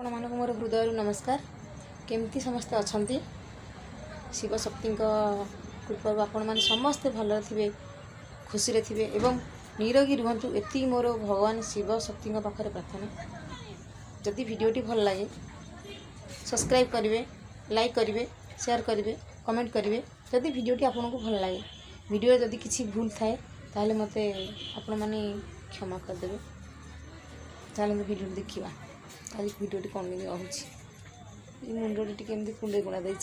आपण मानक मोर हृदय नमस्कार। केमती समस्ते अच्छा शिव शक्ति कृपा आपण मैंने समस्ते भल थे खुशी रे थे एवं निरोगी रुहतु एति मोर भगवान शिव शक्ति पाखे प्रार्थना। जदि वीडियोटी भल लगे सब्सक्राइब करेंगे, लाइक करेंगे, शेयर करेंगे, कमेंट करेंगे। जदि वीडियोटी आपको भल लगे वीडियो जदि किसी भूल थाए ताहले मते आपण माने क्षमा करदेवे। चलो वीडियो देखा आज वीडियोटी कौन भी कहूँ मुंडी टी केमती कुंडे गुणा दे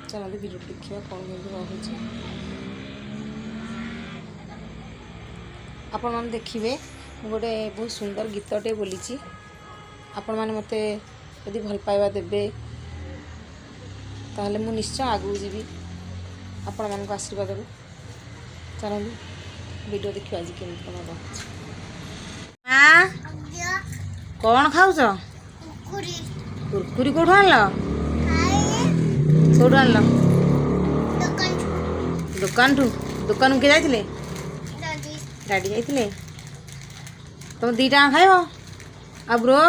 चलो वीडियो देखा कौन केमती कहूँ आपण मैंने देखिए गोटे बहुत सुंदर गीतटे बोली आपण मैंने मत यदि भल पाइबा देवे ताहले मु निश्चय आगू जीवी आपण मानक आशीर्वाद देवे। चलो वीडियो देखिए आज केमती कौन कहूँ। कौन खाऊ कुरकुरी कौट आन कौट आन दुकान ठू दुकान किए जाइए डाडी जाइए तुम दीटा खाइब आ ब्रो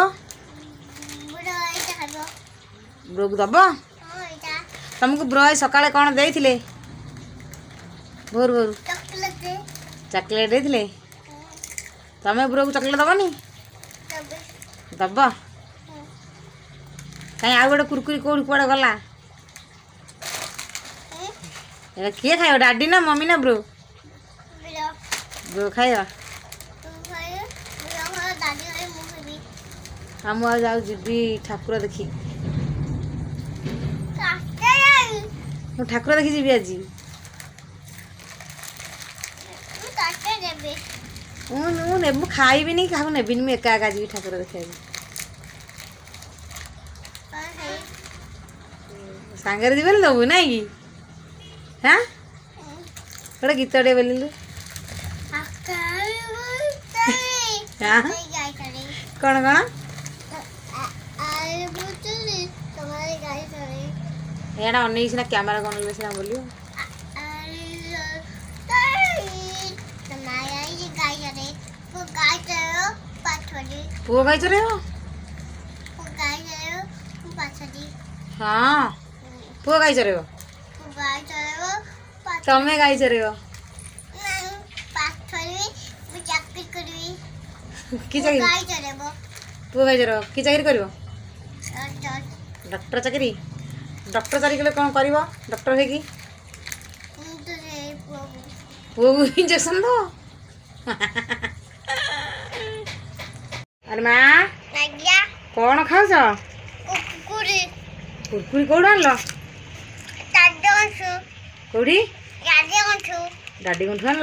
ब्रो को दब तुमको ब्रो सकाଳେ कौन देइथिले भोर भोर चॉकलेट देइथिले तमें ब्रो को चॉकलेट दबनी दब कहीं आ गोटे कुरकुरी कौन कौड़े गला किए खाइब डाडी ना मम्मी ना ब्रो ब्रो खाइब हाँ मुझे जाऊ जी ठाकुर देखी ठाकुर देखी जी आज नेबू खाइबी नहीं क्या नेबी मुझे एका एका जी ठाकुर देखा सांगे जी बोली दबू ना कि हाँ गोटे गीतटे बोलू कौन कौन एड़ा अनेक सीना कैमरा कौन सीना बोलियो पुओ गाई चरे हाँ पुओ गाई चरे तमें गाई चरे कि चाकरी पुओ गाई चर कि चाकरी कर डॉक्टर चाकरी कले कौन कर डॉक्टर है कि पुओ को इंजेक्शन दो अरे माँ कौन खाऊ कुरकुरी कौन आन कौटी डाडी कौन आन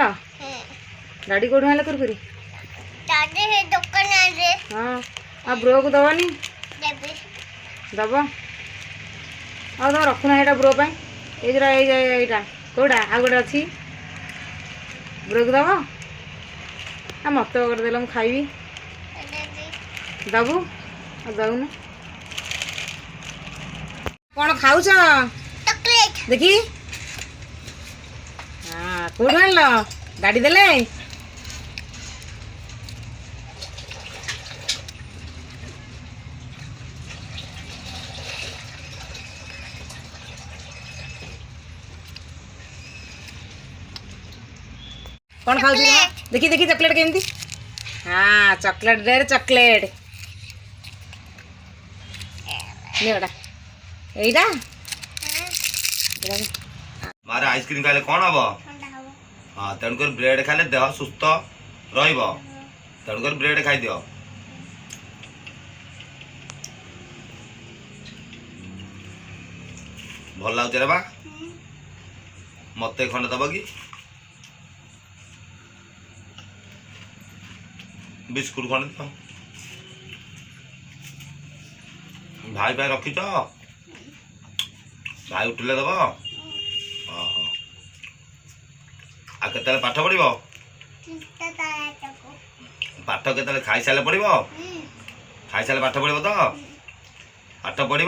डाडी कौन आन कुरकुरी हाँ आ ब्रो को दबनी दब आ तुम रखुना है ब्रो यहाँ कौटा आ गए अच्छी ब्रो को दब आ मत करदेल मुझे खाइबी दबू दऊन कौन खाऊ देखी हाँ कौट आन गाड़ी देले कौन खाऊ देखी देखी चॉकलेट केमती हाँ चॉकलेट दे चॉकलेट एटा मारे आइसक्रीम खाइले कौन हम हाँ तेणुक ब्रेड खाइले देह सुस्थ तेणुक ब्रेड खाई दियो भल लगुच रे बा मत खंडे दब कि बिस्कुट खंडे दियो भाई भाई रखीच भाई उठिले दब आ के पाठ पढ़ पाठ के खाई सारे पढ़ खाई सारे पाठ पढ़ तो पाठ पढ़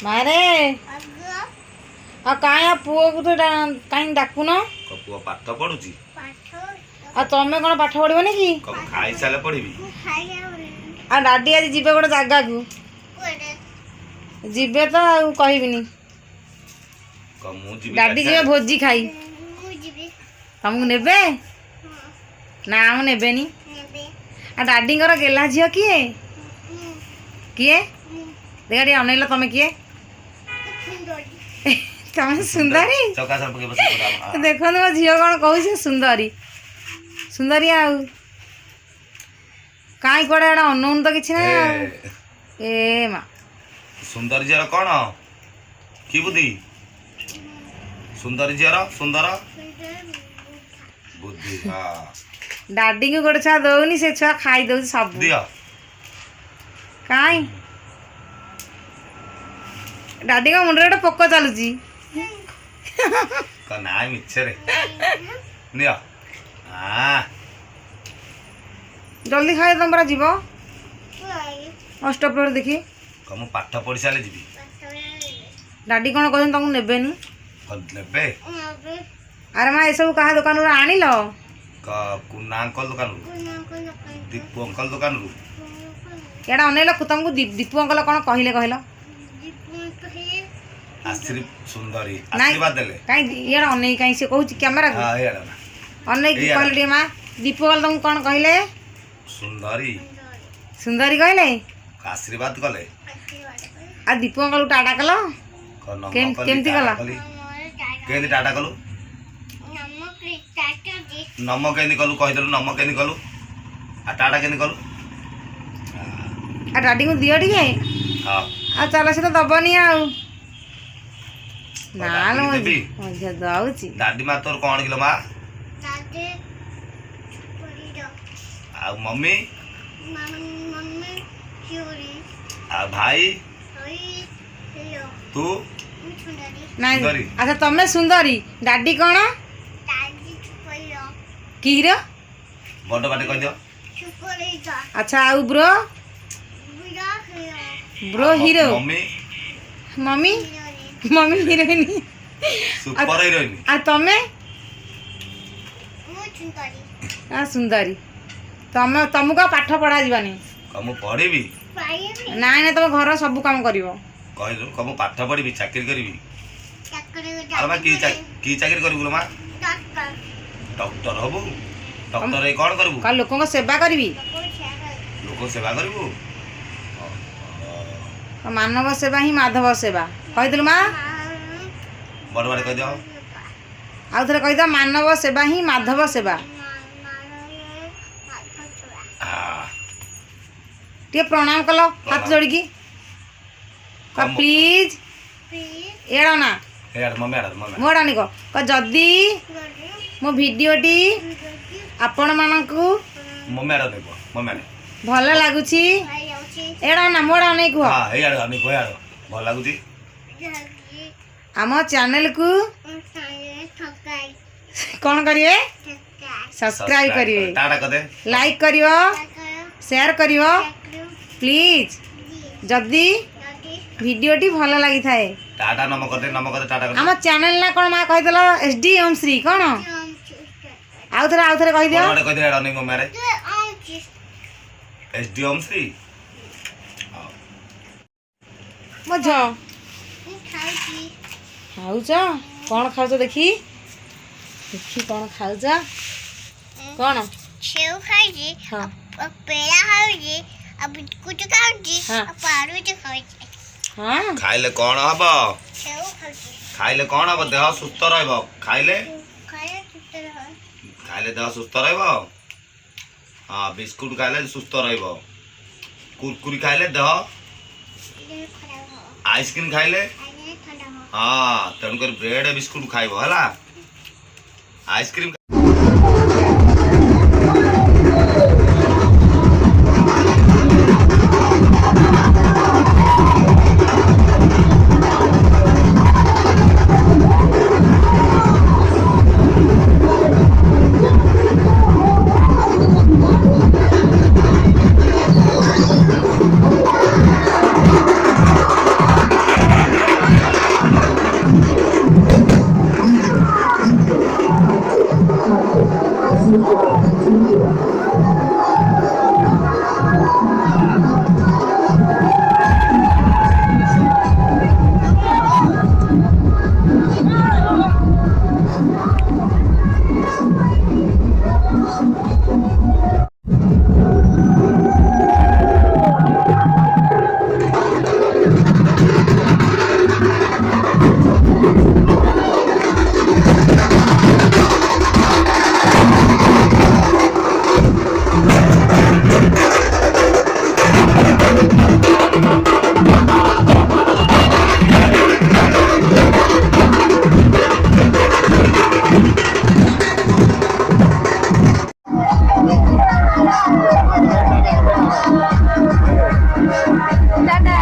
मारे ଆଉ କାଇଁ ଆ ପୁଅକୁ ତ କାଇଁ ଡାକୁନ? ପୁଅ ପାଠ ପଢୁଛି। ଆଉ ତମେ କ'ଣ ପାଠ ପଢ଼ିବନି କି? ଖାଇସାରିଲେ ପଢିବି। ଆଉ ଡାଡି ଆଜି ଯିବେ ଗୋଟେ ଜାଗାକୁ, ଯିବେ ତ ଆଉ କହିବିନି। ମୁଁ ଯିବି ଡାଡି ଯିବେ ଭୋଜି ଖାଇ। ତମକୁ ନେବେ? ନା ମୁଁ ନେବେନି। ଆଉ ଡାଡିଙ୍କର ଗେଲା ଝିଅ କିଏ? କିଏ? ଦେଖା ଟିକେ ଅନେଇଲ, ତମେ କିଏ? ତମେ ସୁନ୍ଦରୀ? ଦେଖନ୍ତୁ ମୋ ଝିଅ କ'ଣ କହୁଛି, ସୁନ୍ଦରୀ। ସୁନ୍ଦରୀ ଆଉ କାଇଁ କୁଆଡ଼େ ଏଇଟା ଅନଉନ ତ କିଛି ନାହିଁ ଆଉ। ଏ ମା ସୁନ୍ଦରୀ ଝିଅର କ'ଣ କି ବୁଦ୍ଧି? ସୁନ୍ଦରୀ ଝିଅର ସୁନ୍ଦର ବୁଦ୍ଧି। ଡାଡିଙ୍କୁ ଗୋଟେ ଛୁଆ ଦଉନି, ସେ ଛୁଆ ଖାଇ ଦଉଛି ସବୁ। ଦିଅ କାଇଁ ଡାଡିଙ୍କ ମୁଣ୍ଡରେ ଗୋଟେ ପୋକ ଚାଲୁଛି। ନାଇଁ ମିଛରେ ନିଅ। ଜଲ୍ଦି ଖାଇ ତମ ପରା ଯିବ ଅଷ୍ଟପ୍ରହରୀ ଦେଖି। ମୁଁ ପାଠ ପଢି ସାରିଲେ ଯିବି। ଡାଡି କ'ଣ କହୁଛନ୍ତି ତମକୁ ନେବେନି? ନେବେ? ଆରେ ମା ଏସବୁ କାହା ଦୋକାନରୁ ଆଣିଲ? କୁନା ଅଙ୍କଲ ଦୋକାନରୁ, ଦୀପୁ ଅଙ୍କଲ ଦୋକାନରୁ। ଏଇଟା ଅନେଇଲ, ତମକୁ ଦୀପୁ ଅଙ୍କଲ କ'ଣ କହିଲେ କହିଲ? ସୁନ୍ଦରୀ ଆଶୀର୍ବାଦ ଦେଲେ। କାଇଁ ଇଆଡ଼େ ଅନେଇ, କାଇଁ ସେ କହୁଛି କ୍ୟାମେରାକୁ ଅନେଇକି କହିଲେ ଟିକେ ମା। ଦୀପୁ ଅଙ୍କଲ ତମକୁ କ'ଣ କହିଲେ? ସୁନ୍ଦରୀ ସୁନ୍ଦରୀ କହିଲେ, ଆଶୀର୍ବାଦ କଲେ। ଆଉ ଦୀପୁ ଅଙ୍କଲକୁ ଟାଟା କଲ? କେମିତି କଲ? କେମିତି ଟାଟା କଲୁ? ନମ କେମିତି କଲୁ କହିଦେଲୁ? ନମ କେମିତି କଲୁ? ଆଉ ଟାଟା କେମିତି କଲୁ? ଆଉ ଡାଡିଙ୍କୁ ଦିଅ ଟିକେ। ଆଉ ଚାଲ, ସେ ତ ଦବନି ଆଉ। ନା ଦଉଛି। ଡାଡି ମା ତୋର କ'ଣ କିଲୋ ମା? ଆଉ ମମି? ଆଉ ଭାଇ? ତୁ? ନାଇଁ। ଆଚ୍ଛା ତମେ ସୁନ୍ଦରୀ, ଡାଡି କ'ଣ? କି ହିରୋ? ବଡ଼ ପାଟି କହିଦିଅ। ଆଚ୍ଛା ଆଉ bro? Bro hero. Mummy? Mummy? Mummy heroine. Super heroine. ଆଉ ତମେ? ସୁନ୍ଦରୀ। ତମକୁ ଆଉ ପାଠ ପଢା ଯିବାନି। ମୁଁ ପଢିବି? ନାଇଁ ନାଇଁ, ତମ ଘର ସବୁ କାମ କରିବ। କହିଲୁ ମୁଁ ପାଠ ପଢିବି, ଚାକିରି କରିବି। କି ଚାକିରି କରିବୁ ମା? ଡକ୍ଟର ହବୁ? ଡକ୍ଟର ହେଇ କ'ଣ କରିବୁ? ଲୋକଙ୍କ ସେବା କରିବି। ଲୋକ ସେବା କରିବୁ? ମାନବ ସେବା ହିଁ ମାଧବ ସେବା କହିଥିଲୁ ମା। ବଡ଼ ବଡ଼ କହିଦିଅ। ଆଉ ଥରେ କହିଦିଅ, ମାନବ ସେବା ହିଁ ମାଧବ ସେବା। ଟିକେ ପ୍ରଣାମ କଲ ହାତ ଯୋଡ଼ିକି। ପ୍ଲିଜ ଏଡ଼ ନା ମୋ ଆଡ଼େ କହ, ଯଦି ମୋ ଭିଡ଼ିଓଟି ଆପଣମାନଙ୍କୁ ଭଲ ଲାଗୁଛି, ଏଡ଼ ନା ମୋ ଆଡ଼େ ଅନେଇ କୁହ, ଭଲ ଲାଗୁଛି, ଆମ ଚ୍ୟାନେଲକୁ କ'ଣ କରିବେ? ସବସ୍କ୍ରାଇବ କରିବେ, ଲାଇକ୍ କରିବ, ସେୟାର କରିବ ପ୍ଲିଜ। ଯଦି ଭିଡ଼ିଓଟି ଭଲ ଲାଗିଥାଏ, ଆମ ଚ୍ୟାନେଲ ନା କ'ଣ ମା କହିଦେଲ? SD ଓମ୍ ଶ୍ରୀ କ'ଣ? ଆଉ ଥରେ କହିଦିଅ। SD ଓମ୍ ଶ୍ରୀ। ମୋ ଝିଅ ଖାଉଛ କ'ଣ? ଖାଉଛ ଦେଖି କ'ଣ ଖାଉଛ? କ'ଣ? ସେଉ ଖାଇଛି, ପେଡ଼ା ଖାଉଛି, ଆଉ ବିସ୍କୁଟ ଖାଉଛି, ଆଉ ପାଉଁରୁଟି ଖାଉଛି। ହଁ, ଖାଇଲେ କ'ଣ ହବ? ସେଉ ଖାଉଛି। ଖାଇଲେ କ'ଣ ହବ? ଦେହ ସୁସ୍ଥ ରହିବ। ଖାଇଲେ ଦେହ ସୁସ୍ଥ ରହିବ। ହଁ, ବିସ୍କୁଟ ଖାଇଲେ ସୁସ୍ଥ ରହିବ। କୁରକୁରି ଖାଇଲେ ଦେହ, ଆଇସ୍କ୍ରିମ୍ ଖାଇଲେ ହଁ, ତେଣୁକରି ବ୍ରେଡ ବିସ୍କୁଟ ଖାଇବ ହେଲା। Ice cream tata